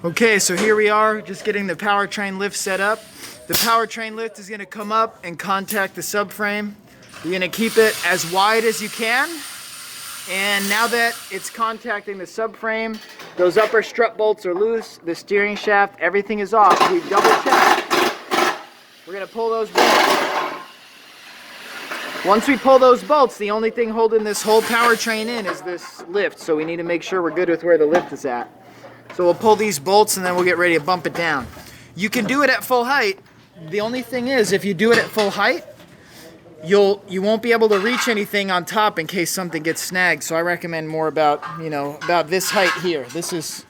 Okay, so here we are, just getting the powertrain lift set up. The powertrain lift is going to come up and contact the subframe. You're going to keep it as wide as you can. And now that it's contacting the subframe, those upper strut bolts are loose, the steering shaft, everything is off. We double check. We're going to pull those bolts. Once we pull those bolts, the only thing holding this whole powertrain in is this lift. So we need to make sure we're good with where the lift is at. So we'll pull these bolts and then we'll get ready to bump it down. You can do it at full height. The only thing is, if you do it at full height, you won't be able to reach anything on top in case something gets snagged. So I recommend more about, about this height here. This is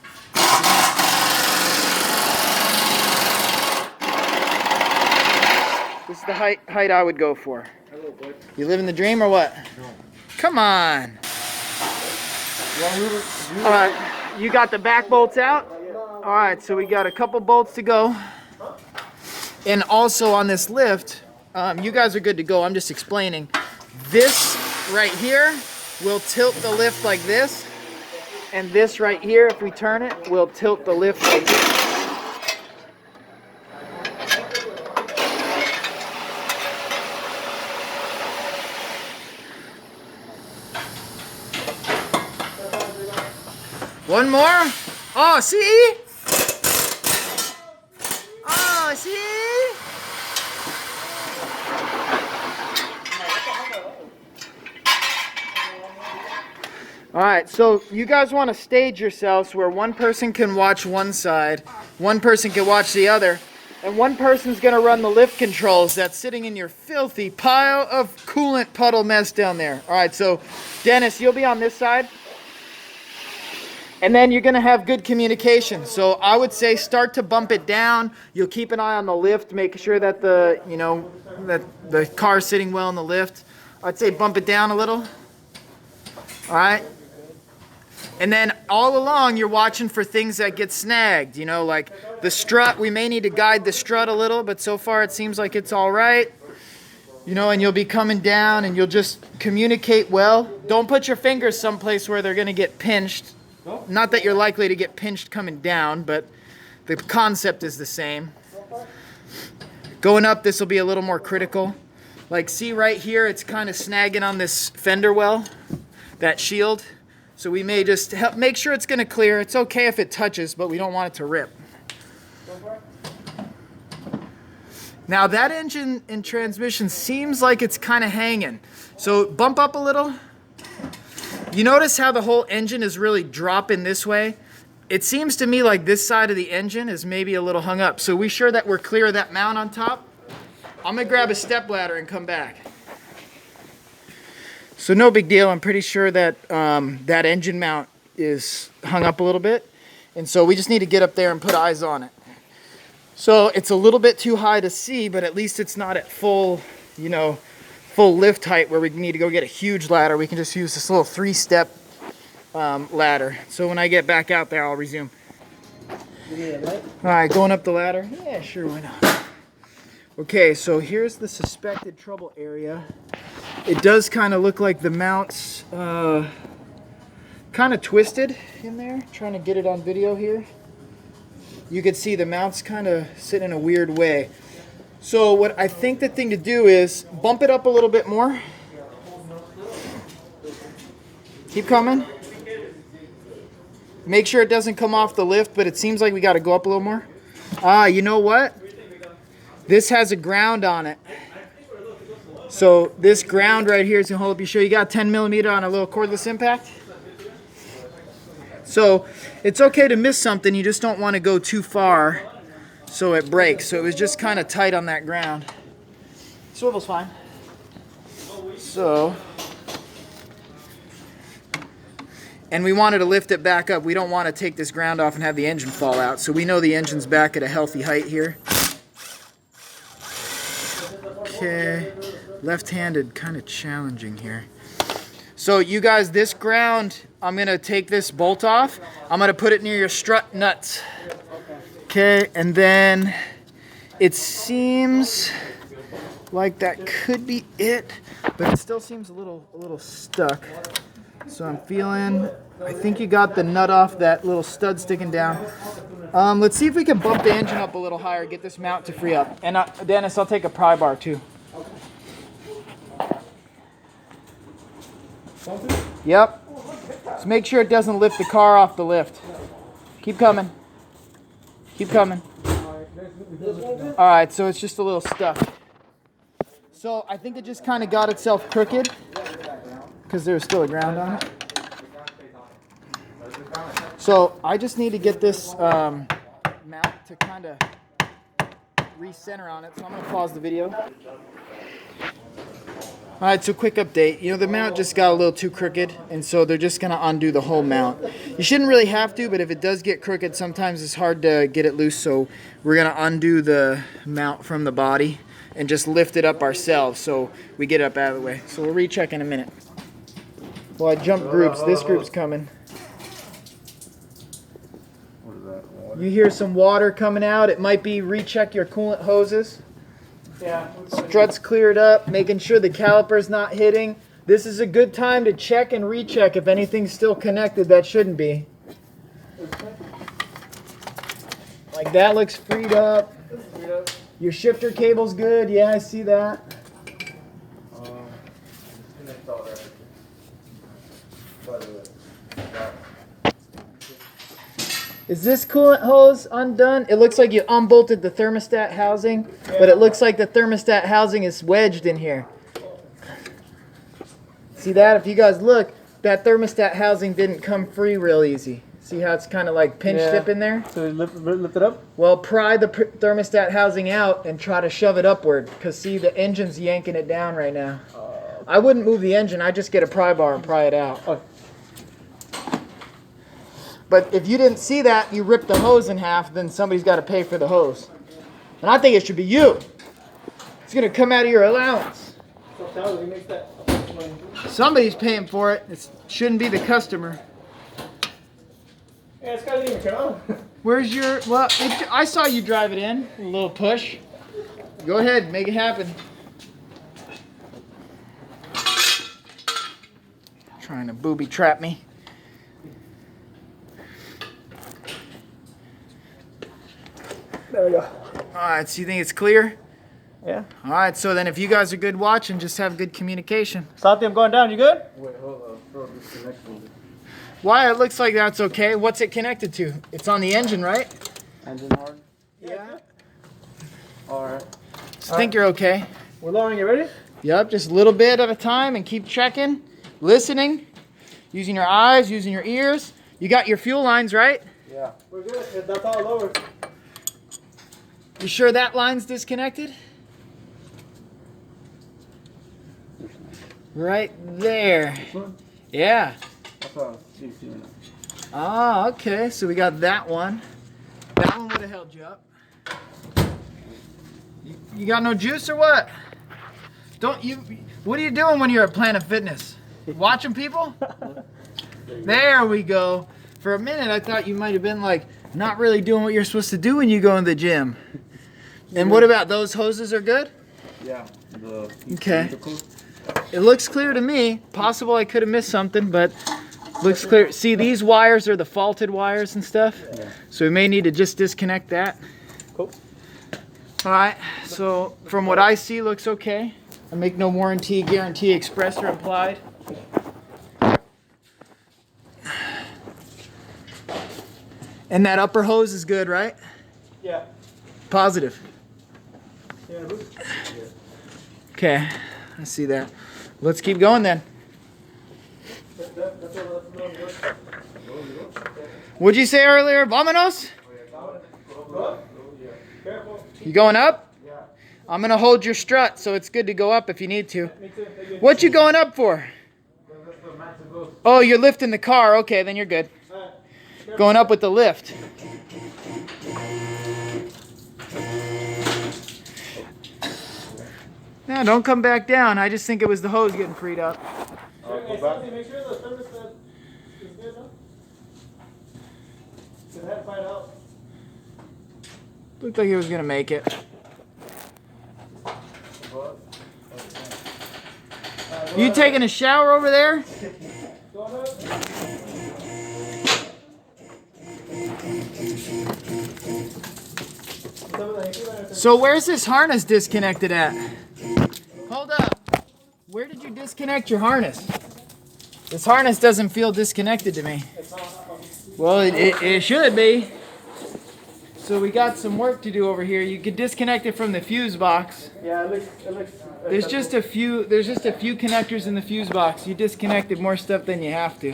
the height I would go for. You living the dream or what? No. Come on. All right. You got the back bolts out? All right, so we got a couple bolts to go. And also on this lift, you guys are good to go. I'm just explaining. This right here will tilt the lift like this. And this right here, if we turn it, will tilt the lift like this. One more. Oh, see? Oh, see? All right, so you guys want to stage yourselves where one person can watch one side, one person can watch the other, and one person's going to run the lift controls that's sitting in your filthy pile of coolant puddle mess down there. All right, so Dennis, you'll be on this side. And then you're going to have good communication. So I would say start to bump it down. You'll keep an eye on the lift, make sure that that the car's sitting well in the lift. I'd say bump it down a little. All right. And then all along you're watching for things that get snagged, like the strut. We may need to guide the strut a little, but so far it seems like it's all right. And you'll be coming down and you'll just communicate well. Don't put your fingers someplace where they're going to get pinched. Not that you're likely to get pinched coming down, but the concept is the same. Going up, this will be a little more critical. Like, see right here, it's kind of snagging on this fender well, that shield. So we may just help make sure it's going to clear. It's okay if it touches, but we don't want it to rip. Now that engine and transmission seems like it's kind of hanging. So bump up a little. You notice how the whole engine is really dropping this way? It seems to me like this side of the engine is maybe a little hung up. So we sure that we're clear of that mount on top? I'm going to grab a step ladder and come back. So no big deal. I'm pretty sure that that engine mount is hung up a little bit. And so we just need to get up there and put eyes on it. So it's a little bit too high to see, but at least it's not at full, full lift height where we need to go get a huge ladder. We can just use this little 3-step ladder. So when I get back out there, I'll resume. All right, going up the ladder. Yeah, sure, why not? Okay, so here's the suspected trouble area. It does kind of look like the mount's kind of twisted in there. Trying to get it on video here. You can see the mount's kind of sitting in a weird way. So what I think the thing to do is bump it up a little bit more. Keep coming. Make sure it doesn't come off the lift, but it seems like we got to go up a little more. You know what? This has a ground on it. So this ground right here is going to hold up. You sure you got 10 millimeter on a little cordless impact? So it's okay to miss something. You just don't want to go too far so it breaks. So it was just kind of tight on that ground. Swivel's fine. So, and we wanted to lift it back up. We don't want to take this ground off and have the engine fall out. So we know the engine's back at a healthy height here. Okay, left-handed, kind of challenging here. So you guys, this ground, I'm going to take this bolt off. I'm going to put it near your strut nuts. Okay, and then it seems like that could be it, but it still seems a little stuck. So I'm feeling, I think you got the nut off that little stud sticking down. Let's see if we can bump the engine up a little higher, get this mount to free up. And Dennis, I'll take a pry bar too. Yep. Just make sure it doesn't lift the car off the lift. Keep coming. Keep coming. Alright, so it's just a little stuck. So I think it just kind of got itself crooked because there's still a ground on it. So I just need to get this mount to kind of recenter on it. So I'm going to pause the video. Alright, so quick update. You know, the mount just got a little too crooked, and so they're just going to undo the whole mount. You shouldn't really have to, but if it does get crooked, sometimes it's hard to get it loose, so we're going to undo the mount from the body and just lift it up ourselves so we get it up out of the way. So we'll recheck in a minute. Well, I jumped groups. This group's coming. What is that? Water? You hear some water coming out. It might be recheck your coolant hoses. Yeah. Struts cleared up, making sure the caliper's not hitting. This is a good time to check and recheck if anything's still connected that shouldn't be. Like that looks freed up. Your shifter cable's good. Yeah, I see that. Is this coolant hose undone? It looks like you unbolted the thermostat housing, but it looks like the thermostat housing is wedged in here. See that? If you guys look, that thermostat housing didn't come free real easy. See how it's kind of like pinched up in there? So lift it up? Well, pry the thermostat housing out and try to shove it upward, because see, the engine's yanking it down right now. I wouldn't move the engine. I just get a pry bar and pry it out. Oh. But if you didn't see that, you ripped the hose in half, then somebody's got to pay for the hose. And I think it should be you. It's going to come out of your allowance. Somebody's paying for it. It shouldn't be the customer. Yeah, it's got to even turn on. Where's your... Well, I saw you drive it in. A little push. Go ahead. Make it happen. Trying to booby trap me. There we go. Alright, so you think it's clear? Yeah. Alright, so then if you guys are good watching, just have good communication. Santi, I'm going down. You good? Wait, hold on. Bro, disconnecting. Why? It looks like that's okay. What's it connected to? It's on the engine, right? Engine hard? Yeah. Alright. So I think you're okay. We're lowering it. Ready? Yep, just a little bit at a time and keep checking, listening, using your eyes, using your ears. You got your fuel lines, right? Yeah. We're good. That's all lowered. You sure that line's disconnected? Right there. Yeah. That's all. Ah, okay. So we got that one. That one would have held you up. You got no juice or what? Don't you? What are you doing when you're at Planet Fitness? Watching people? There we go. For a minute, I thought you might have been like not really doing what you're supposed to do when you go in the gym. And what about those hoses are good? Yeah. Okay. It looks clear to me. Possible I could have missed something, but looks clear. See, these wires are the faulted wires and stuff. Yeah. So we may need to just disconnect that. Cool. All right. So from what I see, looks okay. I make no warranty, guarantee expressed or implied. And that upper hose is good, right? Yeah. Positive. Yeah. Okay, I see that. Let's keep going then. What'd you say earlier? Vamonos? You going up? Yeah. I'm gonna hold your strut, so it's good to go up if you need to. Me too. Thank you. What you going up for? Oh, you're lifting the car. Okay, then you're good. Going up with the lift. No, don't come back down. I just think it was the hose getting freed up. Hey, Santi, make sure the thermostat is good, huh? Did that find out? Looked like it was gonna make it. You taking a shower over there? Going up? So where's this harness disconnected at? Hold up. Where did you disconnect your harness? This harness doesn't feel disconnected to me. Well, it should be. So we got some work to do over here. You could disconnect it from the fuse box. Yeah, it looks. There's just a few connectors in the fuse box. You disconnected more stuff than you have to.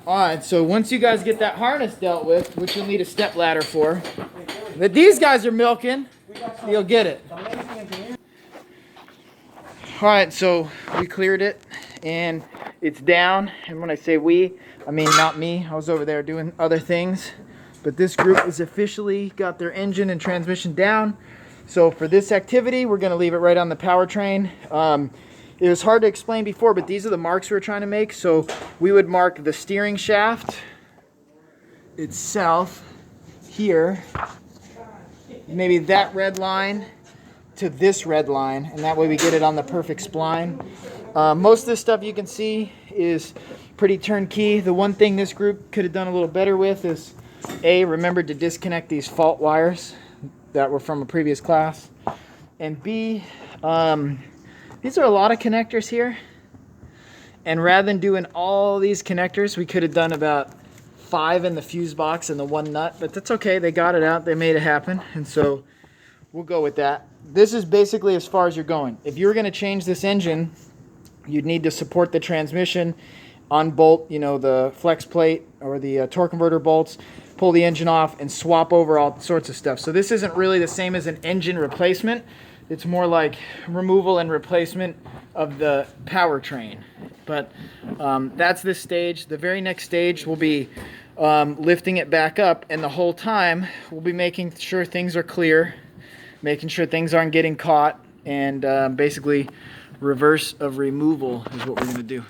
Alright, so once you guys get that harness dealt with, which you'll need a step ladder for, that these guys are milking, you'll get it. Alright, so we cleared it and it's down. And when I say we, I mean not me. I was over there doing other things. But this group has officially got their engine and transmission down. So for this activity, we're going to leave it right on the powertrain. It was hard to explain before, but these are the marks we were trying to make. So we would mark the steering shaft itself here, maybe that red line to this red line, and that way we get it on the perfect spline. Most of this stuff you can see is pretty turnkey. The one thing this group could have done a little better with is remembered to disconnect these fault wires that were from a previous class, and B, these are a lot of connectors here, and rather than doing all these connectors, we could have done about 5 in the fuse box and the 1 nut, but that's okay. They got it out, they made it happen, and so we'll go with that. This is basically as far as you're going. If you were going to change this engine, you'd need to support the transmission, unbolt, the flex plate or the torque converter bolts, pull the engine off, and swap over all sorts of stuff. So this isn't really the same as an engine replacement. It's more like removal and replacement of the powertrain. But that's this stage. The very next stage will be lifting it back up, and the whole time we'll be making sure things are clear, making sure things aren't getting caught, and basically reverse of removal is what we're going to do.